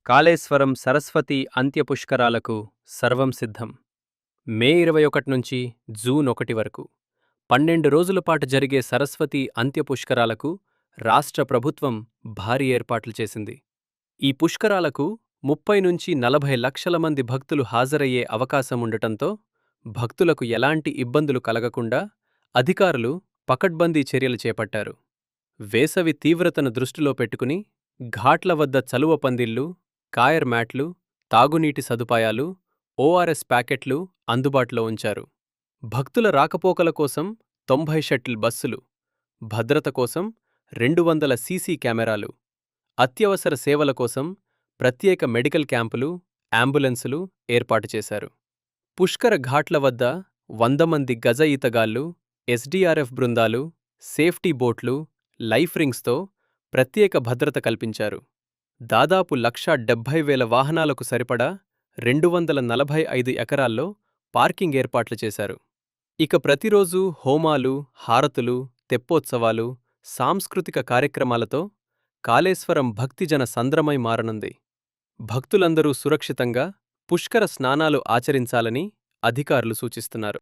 కాళేశ్వరం సరస్వతి అంత్య పుష్కరాలకు సర్వం సిద్ధం. మే 21 నుంచి జూన్ 1 వరకు 12 రోజుల పాటు జరిగే సరస్వతి అంత్య పుష్కరాలకు రాష్ట్ర ప్రభుత్వం భారీ ఏర్పాట్లు చేసింది. ఈ పుష్కరాలకు 30 నుంచి 40 లక్షల మంది భక్తులు హాజరయ్యే అవకాశం ఉండటంతో భక్తులకు ఎలాంటి ఇబ్బందులు కలగకుండా అధికారులు పకడ్బందీ చర్యలు చేపట్టారు. వేసవి తీవ్రతను దృష్టిలో పెట్టుకుని ఘాట్ల వద్ద చలువ పందిళ్లు, కాయర్ మ్యాట్లు, తాగునీటి సదుపాయాలు, ఓఆర్ఎస్ ప్యాకెట్లు అందుబాటులో ఉంచారు. భక్తుల రాకపోకల కోసం 90 షటిల్ బస్సులు, భద్రత కోసం 200 సీసీ కెమెరాలు, అత్యవసర సేవల కోసం ప్రత్యేక మెడికల్ క్యాంపులు, అంబులెన్సులు ఏర్పాటు చేశారు. పుష్కర ఘాట్ల వద్ద 100 మంది గజ ఈతగాళ్లు, ఎస్డీఆర్ఎఫ్ బృందాలు, సేఫ్టీ బోట్లు, లైఫ్ రింగ్స్తో ప్రత్యేక భద్రత కల్పించారు. దాదాపు 1,70,000 వాహనాలకు సరిపడా 245 ఎకరాల్లో పార్కింగ్ ఏర్పాట్లు చేశారు. ఇక ప్రతిరోజూ హోమాలు, హారతులు, తెప్పోత్సవాలు, సాంస్కృతిక కార్యక్రమాలతో కాళేశ్వరం భక్తిజన సంద్రమై మారనుంది. భక్తులందరూ సురక్షితంగా పుష్కర స్నానాలు ఆచరించాలని అధికారులు సూచిస్తున్నారు.